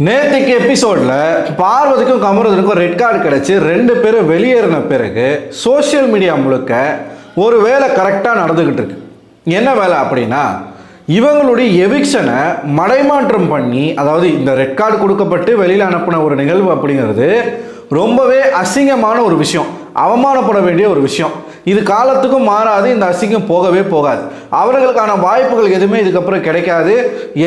நேற்றுக்கு எபிசோடில் பார்வதிக்கும் கமருதனுக்கும் red card கிடச்சி 2 பேரும் வெளியேறின பிறகு சோஷியல் மீடியா முழுக்க ஒரு வேலை கரெக்டாக நடந்துக்கிட்டு இருக்கு. என்ன வேலை அப்படின்னா, இவங்களுடைய எவிக்ஷனை மடைமாற்றம் பண்ணி, அதாவது இந்த ரெட் கார்டு கொடுக்கப்பட்டு வெளியில் அனுப்பின ஒரு நிகழ்வு அப்படிங்கிறது ரொம்பவே அசிங்கமான ஒரு விஷயம், அவமானப்பட வேண்டிய ஒரு விஷயம். இது காலத்துக்கும் மாறாது, இந்த அசிங்கம் போகவே போகாது. அவர்களுக்கான வாய்ப்புகள் எதுவுமே இதுக்கப்புறம் கிடைக்காது.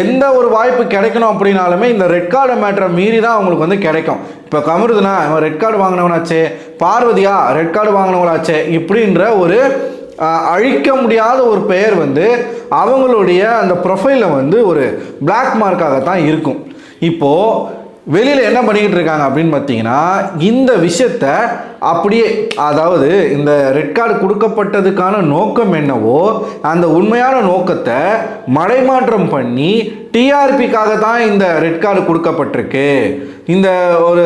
எந்த ஒரு வாய்ப்பு கிடைக்கணும் அப்படின்னாலுமே இந்த ரெட் கார்டு மேட்டரை மீறி தான் அவங்களுக்கு வந்து கிடைக்கும். இப்போ கமருதுனா அவன் ரெட் கார்டு வாங்கினவனாச்சே, பார்வதியா ரெட் கார்டு வாங்கினவங்களாச்சே, இப்படின்ற ஒரு அழிக்க முடியாத ஒரு பெயர் வந்து அவங்களுடைய அந்த ப்ரொஃபைலில் வந்து ஒரு பிளாக் மார்க்காகத்தான் இருக்கும். இப்போது வெளியில் என்ன பண்ணிக்கிட்டு இருக்காங்க அப்படின்னு பார்த்தீங்கன்னா, இந்த விஷயத்தை அப்படியே, அதாவது இந்த ரெட் கார்டு கொடுக்கப்பட்டதுக்கான நோக்கம் என்னவோ அந்த உண்மையான நோக்கத்தை மடைமாற்றம் பண்ணி டிஆர்பிக்காக தான் இந்த ரெட் கார்டு கொடுக்கப்பட்டிருக்கு, இந்த ஒரு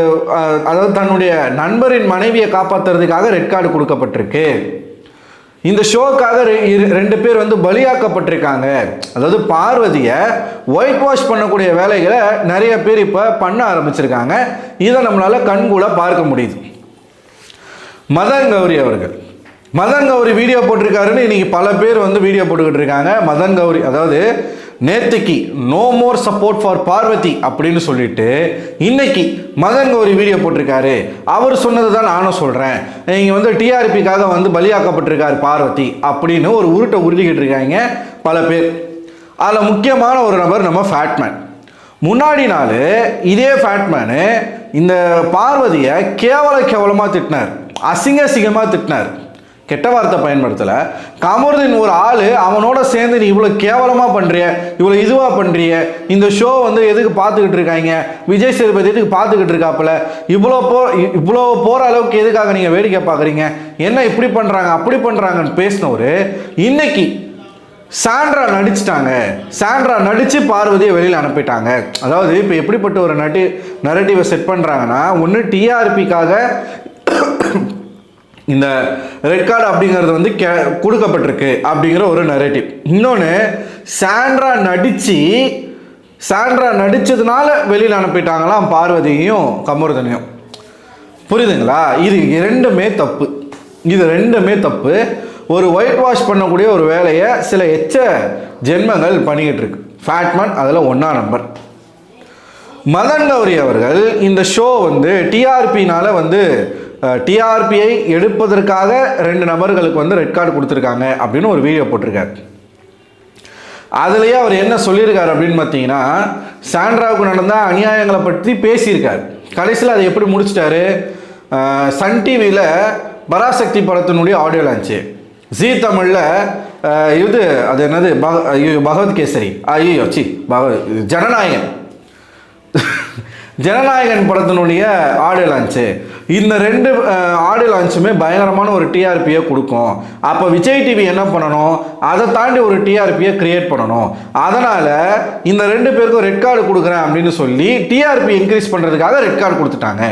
அதாவது தன்னுடைய நண்பரின் மனைவியை காப்பாற்றுறதுக்காக ரெட் கார்டு கொடுக்கப்பட்டிருக்கு, இந்த ஷோக்காக 2 பேர் வந்து பலியாக்கப்பட்டிருக்காங்க. அதாவது பார்வதியை ஒயிட் வாஷ் பண்ணக்கூடிய வேலைகளை நிறைய பேர் இப்போ பண்ண ஆரம்பிச்சிருக்காங்க. இதை நம்மளால் கண்கூட பார்க்க முடியுது. மதன் கௌரி வீடியோ போட்டிருக்காருன்னு இன்னைக்கு பல பேர் வந்து வீடியோ போட்டுக்கிட்டு இருக்காங்க. மதன் கௌரி அதாவது நேற்றுக்கு no more support for Parvathi அப்படின்னு சொல்லிட்டு இன்னைக்கு மதன் கௌரி வீடியோ போட்டிருக்காரு. அவர் சொன்னது தான் நானும் சொல்கிறேன், இங்கே வந்து டிஆர்பிக்காக வந்து பலியாக்கப்பட்டிருக்காரு பார்வதி அப்படின்னு ஒரு உருட்டை உருட்டிக்கிட்டு இருக்காங்க பல பேர். அதில் முக்கியமான ஒரு நபர் நம்ம ஃபேட்மேன். முன்னாடி நாள் இதே ஃபேட்மேனு இந்த பார்வதியை கேவலமாக திட்டினார், அசிங்கமாக திட்டினார், கெட்ட வார்த்தை பயன்படுத்தலை. கமருதீன் ஒரு ஆள், அவனோட சேர்ந்து நீ இவ்வளோ கேவலமாக பண்ணுறிய, இவ்வளோ இதுவாக பண்ணுறிய, இந்த ஷோ வந்து எதுக்கு பார்த்துக்கிட்டு இருக்காங்க, விஜய் சேதுபதி எதுக்கு பார்த்துக்கிட்டு இருக்காப்புல, இவ்வளோ போகிற அளவுக்கு எதுக்காக நீங்கள் வேடிக்கை பார்க்குறீங்க, என்ன இப்படி பண்ணுறாங்க அப்படி பண்ணுறாங்கன்னு பேசினவர் இன்னைக்கு சாண்ட்ரா நடித்து பார்வதியை வெளியில் அனுப்பிட்டாங்க. அதாவது இப்போ எப்படிப்பட்ட ஒரு நரேட்டிவை செட் பண்ணுறாங்கன்னா, ஒன்று டிஆர்பிக்காக இந்த ரெட் கார்டு அப்படிங்கிறது வந்து கொடுக்கப்பட்டிருக்கு அப்படிங்கிற ஒரு நரேட்டிவ். இன்னொன்று சாண்ட்ரா நடித்ததுனால வெளியில் அனுப்பிட்டாங்களாம் பார்வதியையும் கமருதனையும். புரியுதுங்களா? இது ரெண்டுமே தப்பு. ஒரு ஒயிட் வாஷ் பண்ணக்கூடிய ஒரு வேலையை சில எச்ச ஜென்மங்கள் பண்ணிக்கிட்டு இருக்கு. ஃபேட்மேன் அதில் 1ஆம் நம்பர். மதன் கௌரி அவர்கள் இந்த ஷோ வந்து டிஆர்பினால் வந்து டிஆர்பியை எடுப்பதற்காக 2 நபர்களுக்கு வந்து ரெட் கார்டு கொடுத்துருக்காங்க அப்படின்னு ஒரு வீடியோ போட்டிருக்காரு. அதுலேயே அவர் என்ன சொல்லியிருக்காரு அப்படின்னு பார்த்தீங்கன்னா, சாண்ட்ராவுக்கு நடந்த அநியாயங்களை பற்றி பேசியிருக்கார். கடைசியில் அதை எப்படி முடிச்சிட்டாரு, சன் டிவியில் பராசக்தி படத்தினுடைய ஆடியோ லான்ச்சு, ஜீ தமிழில் அது என்னது பகவத் கேசரி, ஜனநாயகன் படத்தினுடைய ஆடியோ லான்ச்சு, இந்த 2 ஆடியோ லான்ச்சுமே பயங்கரமான ஒரு டிஆர்பியை கொடுக்கும். அப்போ விஜய் டிவி என்ன பண்ணணும், அதை தாண்டி ஒரு டிஆர்பியை கிரியேட் பண்ணணும். அதனால் இந்த 2 பேருக்கும் ரெட் கார்டு கொடுக்குறேன் அப்படின்னு சொல்லி டிஆர்பி இன்க்ரீஸ் பண்ணுறதுக்காக ரெட் கார்டு கொடுத்துட்டாங்க.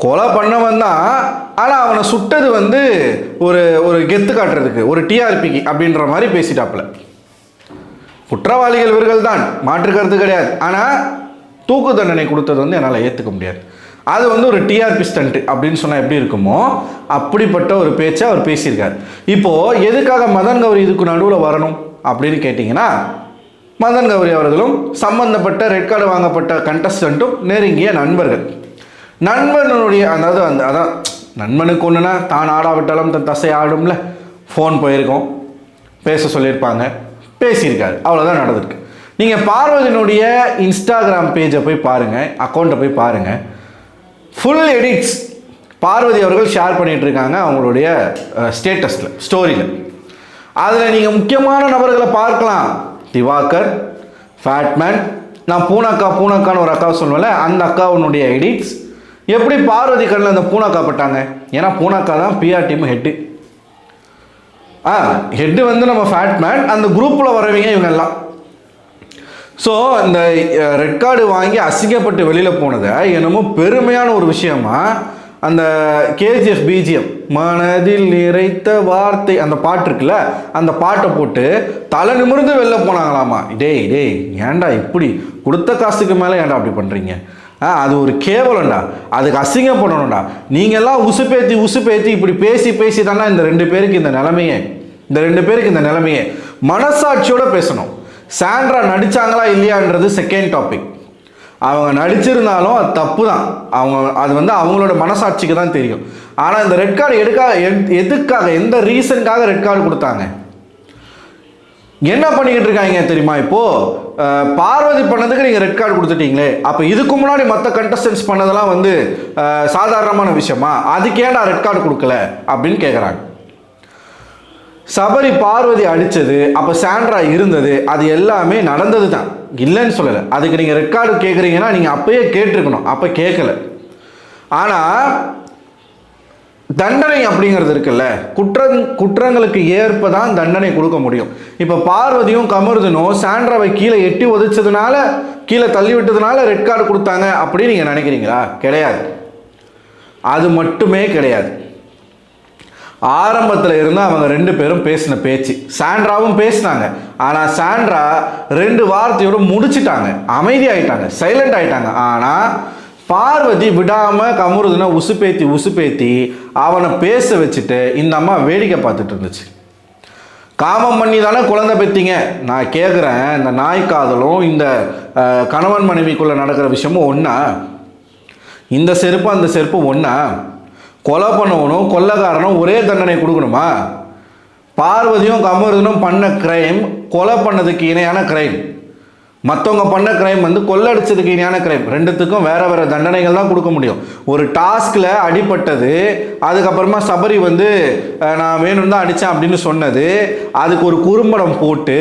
கொலை பண்ணவன் தான், ஆனால் அவனை சுட்டது வந்து ஒரு கெத்து காட்டுறதுக்கு, ஒரு டிஆர்பிக்கு அப்படின்ற மாதிரி பேசிட்டாப்புல. குற்றவாளிகள் இவர்கள் தான், மாற்று கருத்து கிடையாது. ஆனால் தூக்கு தண்டனை கொடுத்தது வந்து என்னால் ஏற்றுக்க முடியாது. அது வந்து ஒரு டிஆர்பி ஸ்டண்ட் அப்படின்னு சொன்னால் எப்படி இருக்குமோ அப்படிப்பட்ட ஒரு பேச்சை அவர் பேசியிருக்கார். இப்போது எதுக்காக மதன் கௌரி இதுக்கு நடுவில் வரணும் அப்படின்னு கேட்டிங்கன்னா, மதன் கௌரி அவர்களும் சம்பந்தப்பட்ட ரெட் கார்டு வாங்கப்பட்ட கண்டஸ்டண்ட்டும் நெருங்கிய நண்பனுடைய அதான் நண்பனுக்கு ஒன்றுனா தான் ஆடாவிட்டாலும் தன் தசை ஆடும்ல, ஃபோன் போயிருக்கோம், பேச சொல்லியிருப்பாங்க, பேசியிருக்காரு, அவ்வளோதான் நடந்திருக்கு. நீங்கள் பார்வதியினுடைய இன்ஸ்டாகிராம் பேஜை போய் பாருங்கள், அக்கௌண்ட்டை போய் பாருங்கள், ஃபுல் எடிட்ஸ் பார்வதி அவர்கள் ஷேர் பண்ணிகிட்டு இருக்காங்க அவங்களுடைய ஸ்டேட்டஸில், ஸ்டோரியில். அதில் நீங்கள் முக்கியமான நபர்களை பார்க்கலாம், திவாகர், ஃபேட்மேன், நான் பூனாக்கான்னு ஒரு அக்காவை சொல்லுவேன்ல, அந்த அக்காவுடைய எடிட்ஸ். எப்படி பார்வதி கண்ணில் அந்த பூனாக்கா பட்டாங்க, ஏன்னா பூனாக்கா தான் பிஆர் டீம் ஹெட்டு வந்து நம்ம ஃபேட்மேன், அந்த குரூப்பில் வரவங்க இவங்க எல்லாம். ஸோ இந்த ரெட் கார்டு வாங்கி அசிங்கப்பட்டு வெளியில் போனதை என்னமோ பெருமையான ஒரு விஷயமா அந்த கேஜிஎஃப் பிஜிஎம் மனதில் நிறைத்த வார்த்தை அந்த பாட்டு இருக்குல்ல, அந்த பாட்டை போட்டு தலை நிமிர்ந்து வெளில போனாங்களாமா. டேய் டேய் ஏன்டா இப்படி கொடுத்த காசுக்கு மேலே ஏன்டா அப்படி பண்ணுறீங்க? அது ஒரு கேவலம்டா, அதுக்கு அசிங்கம் பண்ணணும்டா. நீங்கள்லாம் உசுப்பேத்தி இப்படி பேசி தானே இந்த ரெண்டு பேருக்கு இந்த நிலைமையே. மனசாட்சியோட பேசணும். சாண்ட்ரா நடிச்சாங்களா இல்லையான்றது செகண்ட் டாபிக். அவங்க நடிச்சிருந்தாலும் அது தப்பு தான். அது அவங்களோட மனசாட்சிக்கு தான் தெரியும். ஆனால் இந்த ரெட் கார்டு எதுக்காக, எந்த ரீசனுக்காக ரெட் கார்டு கொடுத்தாங்க? என்ன பண்ணிக்கிட்டு இருக்காங்க தெரியுமா? இப்போது பார்வதி பண்ணதுக்கு நீங்கள் ரெட் கார்டு கொடுத்துட்டீங்களே, அப்போ இதுக்கு முன்னாடி மற்ற கண்டஸ்டன்ஸ் பண்ணதெல்லாம் சாதாரணமான விஷயமா? அதுக்கு ஏன்டா ரெட் கார்டு கொடுக்கல அப்படின்னு கேட்குறாங்க. சபரி பார்வதி அடித்தது, அப்போ சாண்ட்ரா இருந்தது, அது எல்லாமே நடந்தது தான், இல்லைன்னு சொல்லலை. அதுக்கு நீங்கள் ரெட் கார்டு கேட்குறீங்கன்னா நீங்கள் அப்பயே கேட்டிருக்கணும், அப்போ கேட்கல. ஆனால் தண்டனை அப்படிங்கிறது இருக்குல்ல, குற்றங்களுக்கு ஏற்ப தான் தண்டனை கொடுக்க முடியும். இப்போ பார்வதியும் கமருதனும் சாண்ட்ராவை கீழே எட்டி உதைச்சதுனால, கீழே தள்ளி விட்டதுனால ரெட் கார்டு கொடுத்தாங்க அப்படின்னு நீங்கள் நினைக்கிறீங்களா? கிடையாது, அது மட்டுமே கிடையாது. ஆரம்பத்தில் இருந்து அவங்க ரெண்டு பேரும் பேசின பேச்சு, சாண்ட்ராவும் பேசினாங்க. ஆனால் சாண்ட்ரா 2 வார்த்தையோடு முடிச்சிட்டாங்க, அமைதியாயிட்டாங்க, சைலண்ட் ஆயிட்டாங்க. ஆனால் பார்வதி விடாமல் கமருதனை உசுப்பேத்தி அவனை பேச வச்சுட்டு இந்த அம்மா வேடிக்கை பார்த்துட்டு இருந்துச்சு. காமம் பண்ணி தானே குழந்தை பெற்றீங்க. நான் கேட்குறேன், இந்த நாய் காதலும் இந்த கணவன் மனைவிக்குள்ளே நடக்கிற விஷயமும் ஒன்றா? இந்த செருப்பு அந்த செருப்பு ஒன்றா? கொலை பண்ணவனும் கொள்ளைக்காரனும் ஒரே தண்டனை கொடுக்கணுமா? பார்வதியும் கமருதனும் பண்ண கிரைம் கொலை பண்ணதுக்கு இணையான கிரைம், மற்றவங்க பண்ண கிரைம் கொள்ளடிச்சதுக்கு இணையான கிரைம். ரெண்டுத்துக்கும் வேற வேற தண்டனைகள் தான் கொடுக்க முடியும். ஒரு டாஸ்கில் அடிபட்டது, அதுக்கப்புறமா சபரி நான் வேணும் தான் அடித்தேன் அப்படின்னு சொன்னது, அதுக்கு ஒரு குறும்படம் போட்டு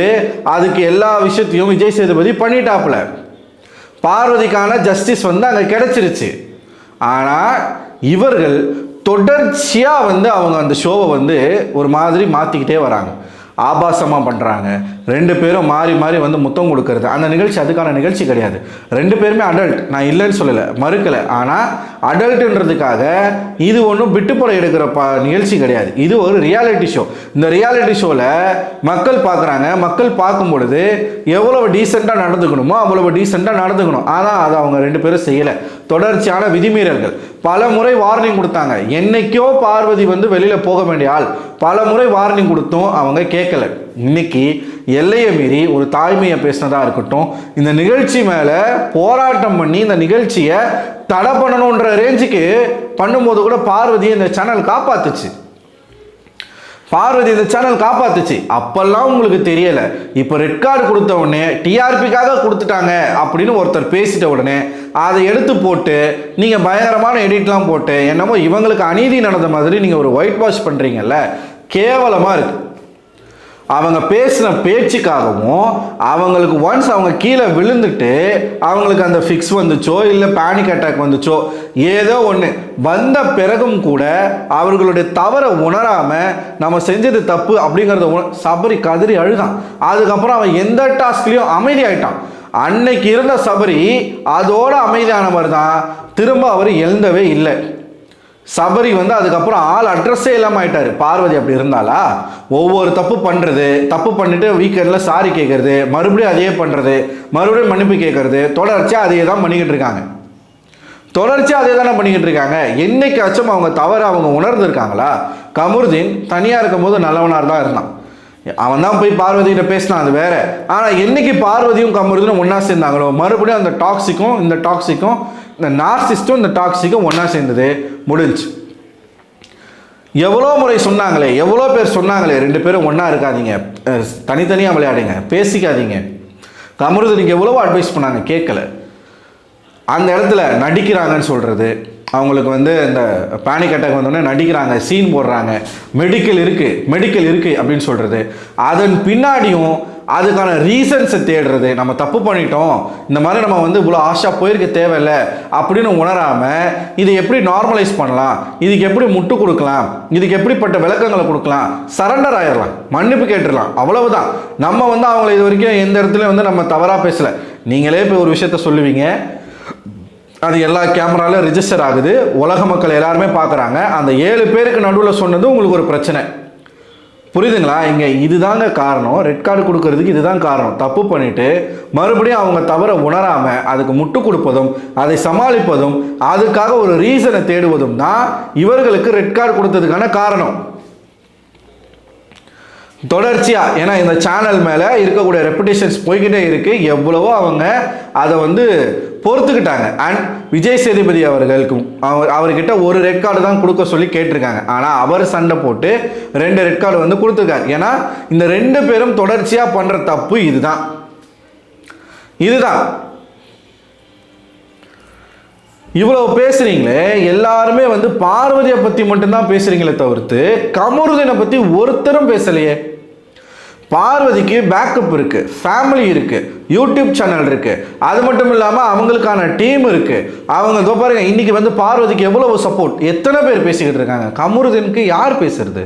அதுக்கு எல்லா விஷயத்தையும் விஜய் சேதுபதி பண்ணிட்டாப்புல. பார்வதிக்கான ஜஸ்டிஸ் அங்கே கிடைச்சிருச்சு. ஆனால் இவர்கள் தொடர்ச்சியாக அவங்க அந்த ஷோவை ஒரு மாதிரி மாற்றிக்கிட்டே வராங்க, ஆபாசமாக பண்ணுறாங்க. 2 பேரும் மாறி மாறி முத்தம் கொடுக்கறது. அந்த நிகழ்ச்சி அதுக்கான நிகழ்ச்சி கிடையாது. 2 பேருமே அடல்ட், நான் இல்லைன்னு சொல்லலை, மறுக்கலை. ஆனால் அடல்ட்டுன்றதுக்காக இது ஒன்றும் விட்டுப்புற எடுக்கிற நிகழ்ச்சி கிடையாது. இது ஒரு ரியாலிட்டி ஷோ. இந்த ரியாலிட்டி ஷோவில் மக்கள் பார்க்குறாங்க. மக்கள் பார்க்கும் பொழுது எவ்வளவு டீசெண்டாக நடந்துக்கணுமோ அவ்வளவு டீசெண்டாக நடந்துக்கணும். ஆனால் அதை அவங்க 2 பேரும் செய்யலை. தொடர்ச்சியான விதிமீறல்கள். பல முறை வார்னிங் கொடுத்தாங்க. என்னைக்கோ பார்வதி வெளியில் போக வேண்டிய ஆள், பல முறை வார்னிங் கொடுத்தும் அவங்க கேட்கல. இன்னைக்கு எல்லையை மீறி ஒரு தாய்மையை பேசினதா இருக்கட்டும், இந்த நிகழ்ச்சி மேலே போராட்டம் பண்ணி இந்த நிகழ்ச்சியை தடை பண்ணணுன்ற ரேஞ்சுக்கு பண்ணும்போது கூட பார்வதியை இந்த சேனல் காப்பாத்துச்சு. அப்பெல்லாம் உங்களுக்கு தெரியலை. இப்போ ரெட் கார்டு கொடுத்த உடனே டிஆர்பிக்காக கொடுத்துட்டாங்க அப்படின்னு ஒருத்தர் பேசிட்ட உடனே அதை எடுத்து போட்டு நீங்கள் பயங்கரமான எடிட்லாம் போட்டு என்னமோ இவங்களுக்கு அநீதி நடந்த மாதிரி நீங்கள் ஒரு ஒயிட் வாஷ் பண்ணுறீங்கல்ல, கேவலமாக இருக்குது. அவங்க பேசின பேச்சுக்காகவும் அவங்களுக்கு ஒன்ஸ் அவங்க கீழே விழுந்துட்டு அவங்களுக்கு அந்த ஃபிக்ஸ் வந்துச்சோ இல்லை பேனிக் அட்டாக் வந்துச்சோ ஏதோ ஒன்று வந்த பிறகும் கூட அவர்களுடைய தவறை உணராமல் நம்ம செஞ்சது தப்பு அப்படிங்கிறத சபரி கதறி அழுதான். அதுக்கப்புறம் அவன் எந்த டாஸ்க்லையும் அமைதி ஆயிட்டான். அன்னைக்கு இருந்த சபரி அதோட அமைதியானவர் தான், திரும்ப அவர் எழுந்தவே இல்லை. சபரி அதுக்கப்புறம் ஆள் அட்ரஸே இல்லாமல் ஆயிட்டாரு. பார்வதி அப்படி இருந்தாலா? ஒவ்வொரு தப்பு பண்ணிட்டு வீக்கெண்டில் சாரி கேட்கறது, மறுபடியும் அதே பண்ணுறது, மறுபடியும் மன்னிப்பு கேட்கறது, தொடர்ச்சியாக அதே தான் பண்ணிக்கிட்டு இருக்காங்க. என்னைக்காச்சும் அவங்க தவறு அவங்க உணர்ந்துருக்காங்களா? கமருதீன் தனியாக இருக்கும்போது நல்லவனாக தான் இருந்தான். அவன் தான் போய் பார்வதிகிட்ட பேசினான், அது வேற. ஆனால் என்னைக்கு பார்வதியும் கமருதீனும் ஒன்றா சேர்ந்தாங்களோ மறுபடியும் அந்த டாக்ஸிக்கும் இந்த நார்சிஸ்டும் இந்த டாக்ஸிக்கும் ஒன்றா சேர்ந்தது, முடிஞ்சு. எவ்வளோ பேர் சொன்னாங்களே 2 பேரும் ஒன்றா இருக்காதீங்க, தனித்தனியாக விளையாடுங்க, பேசிக்காதீங்க. கமருதீனுக்கு எவ்வளவோ அட்வைஸ் பண்ணாங்க, கேட்கல. அந்த இடத்துல நடிக்கிறாங்கன்னு சொல்கிறது, அவங்களுக்கு இந்த பேனிக் அட்டாக் வந்தோடனே நடிக்கிறாங்க, சீன் போடுறாங்க, மெடிக்கல் இருக்குது அப்படின்னு சொல்கிறது, அதன் பின்னாடியும் அதுக்கான ரீசன்ஸை தேடுறது. நம்ம தப்பு பண்ணிட்டோம், இந்த மாதிரி நம்ம இவ்வளோ ஆஷா போயிருக்க தேவையில்லை அப்படின்னு உணராமல் இதை எப்படி நார்மலைஸ் பண்ணலாம், இதுக்கு எப்படி முட்டு கொடுக்கலாம், இதுக்கு எப்படிப்பட்ட விளக்கங்களை கொடுக்கலாம், சரண்டர் ஆயிடலாம், மன்னிப்பு கேட்டுடலாம், அவ்வளவுதான். நம்ம அவங்கள இது வரைக்கும் எந்த இடத்துலையும் நம்ம தவறாக பேசலை. நீங்களே இப்போ ஒரு விஷயத்த சொல்லுவீங்க, அது எல்லா கேமராவில் ரிஜிஸ்டர் ஆகுது, உலக மக்கள் எல்லாருமே பார்க்குறாங்க. அந்த 7 பேருக்கு நடுவில் சொன்னது உங்களுக்கு ஒரு பிரச்சனை. புரியுதுங்களா? இங்கே இதுதாங்க காரணம். ரெட் கார்டு கொடுக்கறதுக்கு இதுதான் காரணம். தப்பு பண்ணிவிட்டு மறுபடியும் அவங்க தவற உணராமல் அதுக்கு முட்டு கொடுப்பதும் அதை சமாளிப்பதும் அதுக்காக ஒரு ரீசனை தேடுவதும் தான் இவர்களுக்கு ரெட் கார்டு கொடுத்ததுக்கான காரணம். தொடர்ச்சியாக ஏன்னா இந்த சேனல் மேலே இருக்கக்கூடிய ரெப்புடேஷன்ஸ் போய்கிட்டே இருக்குது. எவ்வளவோ அவங்க அதை வந்து பொறுத்துக்கிட்டாங்க. அண்ட் விஜய் சேதுபதி அவர்களுக்கும் அவர்கிட்ட ஒரு ரெட் கார்டு தான் கொடுக்க சொல்லி கேட்டிருக்காங்க. ஆனால் அவர் சண்டை போட்டு 2 ரெட் கார்டு வந்து கொடுத்துருக்காரு. ஏன்னா இந்த 2 பேரும் தொடர்ச்சியாக பண்ணுற தப்பு இதுதான். இவ்வளவு பேசுறீங்களே, எல்லாருமே வந்து பார்வதியை பற்றி மட்டும்தான் பேசுறீங்களே தவிர்த்து கமருதீனை பற்றி ஒருத்தரும் பேசலையே. பார்வதிக்கு பேக்கப் இருக்கு, ஃபேமிலி இருக்கு, யூடியூப் சேனல் இருக்கு, அது மட்டும் இல்லாமல் அவங்களுக்கான டீம் இருக்கு. அவங்க இதோ பாருங்க, இன்னைக்கு வந்து பார்வதிக்கு எவ்வளவு சப்போர்ட், எத்தனை பேர் பேசிக்கிட்டு இருக்காங்க. கமருதீனுக்கு யார் பேசுறது?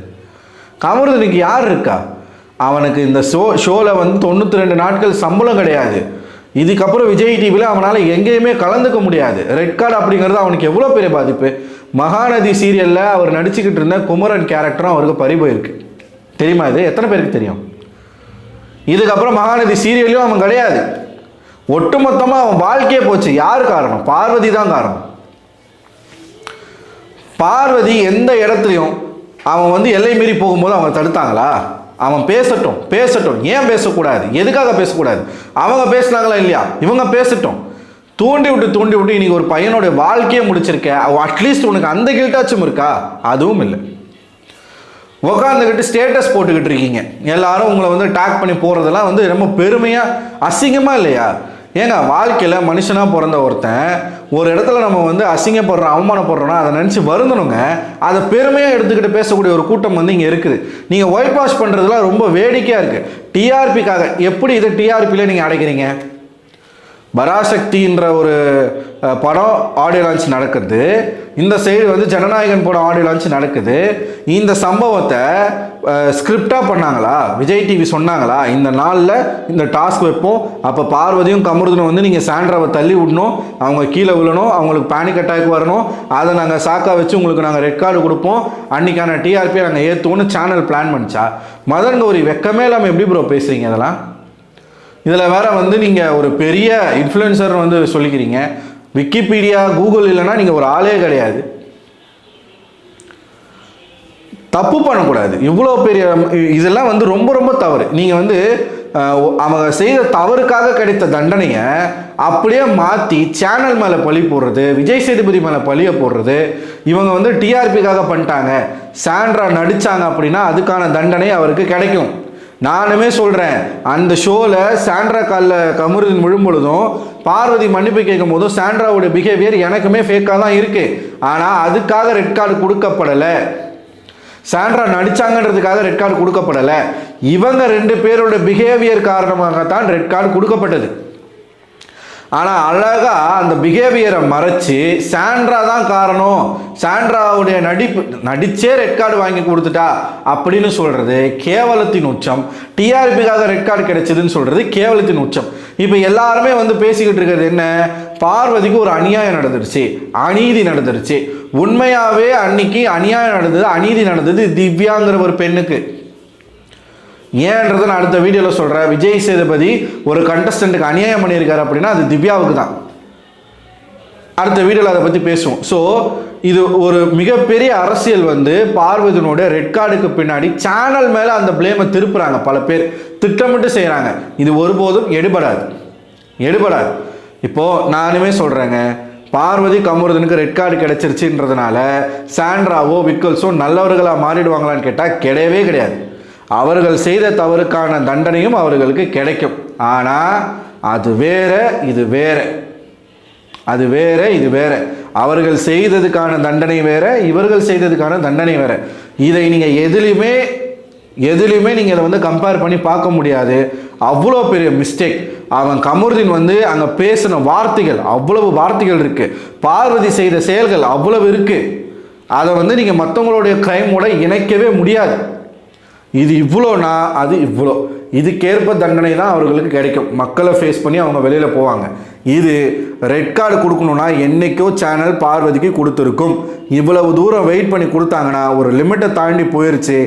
கமருதீனுக்கு யார் இருக்கா? அவனுக்கு இந்த ஷோவில் வந்து 92 நாட்கள் சம்பளம் கிடையாது. இதுக்கப்புறம் விஜய் டிவியில் அவனால் எங்கேயுமே கலந்துக்க முடியாது. ரெட் கார்டு அப்படிங்கிறது அவனுக்கு எவ்வளோ பெரிய பாதிப்பு. மகாநதி சீரியலில் அவர் நடிச்சுக்கிட்டு இருந்த குமரன் கேரக்டரும் அவருக்கு பறி போயிருக்கு. தெரியுமா? இது எத்தனை பேருக்கு தெரியும்? இதுக்கப்புறம் மகாநதி சீரியலையும் அவன் கிடையாது. ஒட்டுமொத்தமாக அவன் வாழ்க்கையே போச்சு. யார் காரணம்? பார்வதி தான் காரணம். பார்வதி எந்த இடத்துலையும் அவன் வந்து எல்லை மீறி போகும்போது அவங்க தடுத்தாங்களா? அவன் பேசட்டும். ஏன் பேசக்கூடாது? எதுக்காக பேசக்கூடாது? அவங்க பேசினாங்களா இல்லையா? இவங்க பேசட்டும். தூண்டி விட்டு இன்னைக்கு ஒரு பையனோட வாழ்க்கையை முடிச்சிருக்க, அட்லீஸ்ட் உனக்கு அந்த கில்ட்டாச்சும் இருக்கா? அதுவும் இல்லை. உக்காந்துக்கிட்டு ஸ்டேட்டஸ் போட்டுக்கிட்டு இருக்கீங்க. எல்லாரும் உங்களை வந்து டேக் பண்ணி போகிறதெல்லாம் வந்து ரொம்ப பெருமையாக அசிங்கமாக இல்லையா? ஏங்க, வாழ்க்கையில் மனுஷனாக பிறந்த ஒருத்தன் ஒரு இடத்துல நம்ம வந்து அசிங்கப்படுறோம், அவமானப்படுறோன்னா அதை நினச்சி வருந்தணுங்க. அதை பெருமையாக எடுத்துக்கிட்டு பேசக்கூடிய ஒரு கூட்டம் வந்து இங்கே இருக்குது. நீங்கள் ஒயிட் வாஷ் பண்ணுறதுலாம் ரொம்ப வேடிக்கையாக இருக்குது. டிஆர்பிக்காக எப்படி இதை டிஆர்பியில் நீங்கள் அடைக்கிறீங்க? பராசக்தின்ற ஒரு படம் ஆடியோ லான்ச் நடக்குது. இந்த சைடு வந்து ஜனநாயகன் படம் ஆடியோ லான்ச் நடக்குது. இந்த சம்பவத்தை ஸ்கிரிப்டாக பண்ணாங்களா? விஜய் டிவி சொன்னாங்களா இந்த நாளில் இந்த டாஸ்க் வைப்போம், அப்போ பார்வதியும் கமருதனும் வந்து நீங்கள் சாண்ட்ராவை தள்ளி விடணும், அவங்க கீழே விழணும், அவங்களுக்கு பேனிக் அட்டாக் வரணும், அதை நாங்கள் சாக்கா வச்சு உங்களுக்கு நாங்கள் ரெட் கார்டு கொடுப்போம், அன்றைக்கான டிஆர்பியை நாங்கள் ஏற்றுவோன்னு சேனல் பிளான் பண்ணிச்சா? மதன் கௌரி வெக்கமே இல்லாமல் எப்படி ப்ரோ பேசுகிறீங்க இதெல்லாம்? இதில் வேற வந்து நீங்கள் ஒரு பெரிய இன்ஃப்ளூயன்சர் வந்து சொல்லிக்கிறீங்க. விக்கிபீடியா, கூகுள் இல்லைன்னா நீங்கள் ஒரு ஆளே கிடையாது. தப்பு பண்ணக்கூடாது. இவ்வளோ பெரிய இதெல்லாம் வந்து ரொம்ப ரொம்ப தவறு. நீங்கள் வந்து அவங்க செய்த தவறுக்காக கிடைத்த தண்டனையை அப்படியே மாற்றி சேனல் மேலே பழி போடுறது, விஜய் சேதுபதி மேலே பழியை போடுறது. இவங்க வந்து டிஆர்பிக்காக பண்ணிட்டாங்க, சாண்ட்ரா நடித்தாங்க அப்படின்னா அதுக்கான தண்டனை அவருக்கு கிடைக்கும். நானுமே சொல்கிறேன், அந்த ஷோவில் சாண்ட்ரா காலில் கமருதீன் விழும்பொழுதும் பார்வதி மன்னிப்பு கேட்கும் போதும் சாண்ட்ராவோட பிஹேவியர் எனக்குமே ஃபேக்காக தான் இருக்குது. ஆனால் அதுக்காக ரெட் கார்டு கொடுக்கப்படலை. சாண்ட்ரா நடித்தாங்கன்றதுக்காக ரெட் கார்டு கொடுக்கப்படலை. இவங்க 2 பேரோட பிஹேவியர் காரணமாகத்தான் ரெட் கார்டு கொடுக்கப்பட்டது. ஆனால் அழகாக அந்த பிஹேவியரை மறைச்சி சாண்ட்ரா தான் காரணம், சாண்ட்ராவுடைய நடிச்சே ரெட் கார்டு வாங்கி கொடுத்துட்டா அப்படின்னு சொல்கிறது கேவலத்தின் உச்சம். டிஆர்பிக்காக ரெட் கார்டு கிடைச்சதுன்னு சொல்கிறது கேவலத்தின் உச்சம். இப்போ எல்லாருமே வந்து பேசிக்கிட்டு இருக்கிறது என்ன? பார்வதிக்கு ஒரு அநியாயம் நடந்துருச்சு, அநீதி நடந்துருச்சு. உண்மையாகவே அன்னைக்கு அநியாயம் நடந்தது, அநீதி நடந்தது திவ்யாங்கிற ஒரு பெண்ணுக்கு. ஏன்றதை நான் அடுத்த வீடியோவில் சொல்கிறேன். விஜய் சேதுபதி ஒரு கண்டஸ்டண்ட்டுக்கு அநியாயம் பண்ணியிருக்காரு அப்படின்னா அது திவ்யாவுக்கு தான். அடுத்த வீடியோவில் அதை பற்றி பேசுவோம். ஸோ இது ஒரு மிகப்பெரிய அரசியல் வந்து பார்வதியினோட ரெட் கார்டுக்கு பின்னாடி சேனல் மேலே அந்த பிளேமை திருப்புறாங்க. பல பேர் திட்டமிட்டு செய்கிறாங்க. இது ஒருபோதும் எடுபடாது. இப்போது நானுமே சொல்கிறேங்க, பார்வதி கமருதனுக்கு ரெட் கார்டு கிடைச்சிருச்சுன்றதுனால சாண்ட்ராவோ விக்கல்ஸோ நல்லவர்களாக மாறிடுவாங்களான்னு கேட்டால் கிடையவே கிடையாது. அவர்கள் செய்த தவறுக்கான தண்டனையும் அவர்களுக்கு கிடைக்கும். ஆனால் அது வேற, இது வேற. அவர்கள் செய்ததுக்கான தண்டனை வேற, இவர்கள் செய்ததுக்கான தண்டனை வேற. இதை நீங்கள் எதுலையுமே நீங்கள் இதை வந்து கம்பேர் பண்ணி பார்க்க முடியாது. அவ்வளோ பெரிய மிஸ்டேக். அவன் கமருதீன் வந்து அங்கே பேசின வார்த்தைகள், அவ்வளவு வார்த்தைகள் இருக்குது. பார்வதி செய்த செயல்கள் அவ்வளவு இருக்குது. அதை வந்து நீங்கள் மற்றவங்களுடைய கிரைமோட இணைக்கவே முடியாது. இது இவ்வளோனா அது இவ்வளோ. இதுக்கேற்ப தண்டனை தான் அவர்களுக்கு கிடைக்கும். மக்களை ஃபேஸ் பண்ணி அவங்க வெளியில் போவாங்க. இது ரெட் கார்டு கொடுக்கணும்னா என்றைக்கோ சேனல் பார்வதிக்கு கொடுத்துருக்கும். இவ்வளவு தூரம் வெயிட் பண்ணி கொடுத்தாங்கன்னா ஒரு லிமிட்டை தாண்டி போயிருச்சு,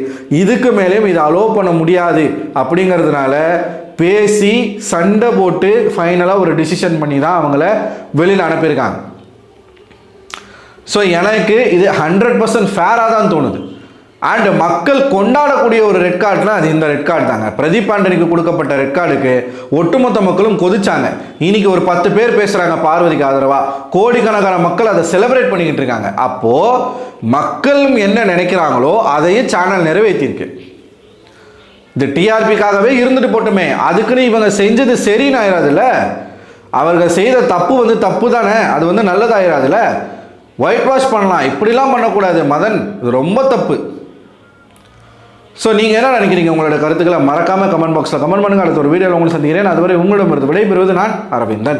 இதுக்கு மேலேயும் இதை அலோவ் பண்ண முடியாது அப்படிங்கிறதுனால பேசி சண்டை போட்டு ஃபைனலாக ஒரு டிசிஷன் பண்ணி தான் அவங்கள வெளியில் அனுப்பியிருக்காங்க. ஸோ எனக்கு இது 100% ஃபேராக தான் தோணுது. அண்ட் மக்கள் கொண்டாடக்கூடிய ஒரு ரெட் கார்டுனா அது இந்த ரெட் கார்டு தாங்க. பிரதீப் ஆண்டனிக்கு கொடுக்கப்பட்ட ரெட் கார்டுக்கு ஒட்டுமொத்த மக்களும் கொதிச்சாங்க. இன்னைக்கு ஒரு 10 பேர் பேசுகிறாங்க பார்வதிக்கு ஆதரவாக, கோடிக்கணக்கான மக்கள் அதை செலிப்ரேட் பண்ணிக்கிட்டு இருக்காங்க. அப்போது மக்கள் என்ன நினைக்கிறாங்களோ அதையும் சேனல் நிறைவேற்றிருக்கு. இது டிஆர்பிக்காகவே இருந்துட்டு போட்டுமே, அதுக்குன்னு இவங்க செஞ்சது சரின்னு ஆயிடாதுல்ல. அவர்கள் செய்த தப்பு தப்பு தானே, அது நல்லதாயிராதுல்ல. ஒயிட் வாஷ் பண்ணலாம், இப்படிலாம் பண்ணக்கூடாது மதன், இது ரொம்ப தப்பு. ஸோ நீங்கள் என்ன நினைக்கிறீங்க? உங்களோட கருத்துக்களை மறக்காமல் கமெண்ட் பாக்ஸில் கமெண்ட் பண்ணுங்கள். அடுத்த ஒரு வீடியோவில் உங்களுக்கு சந்திக்கிறேன். அதுவரை உங்களிடமிருந்து விடைபெறுவது நான் அரவிந்தன்.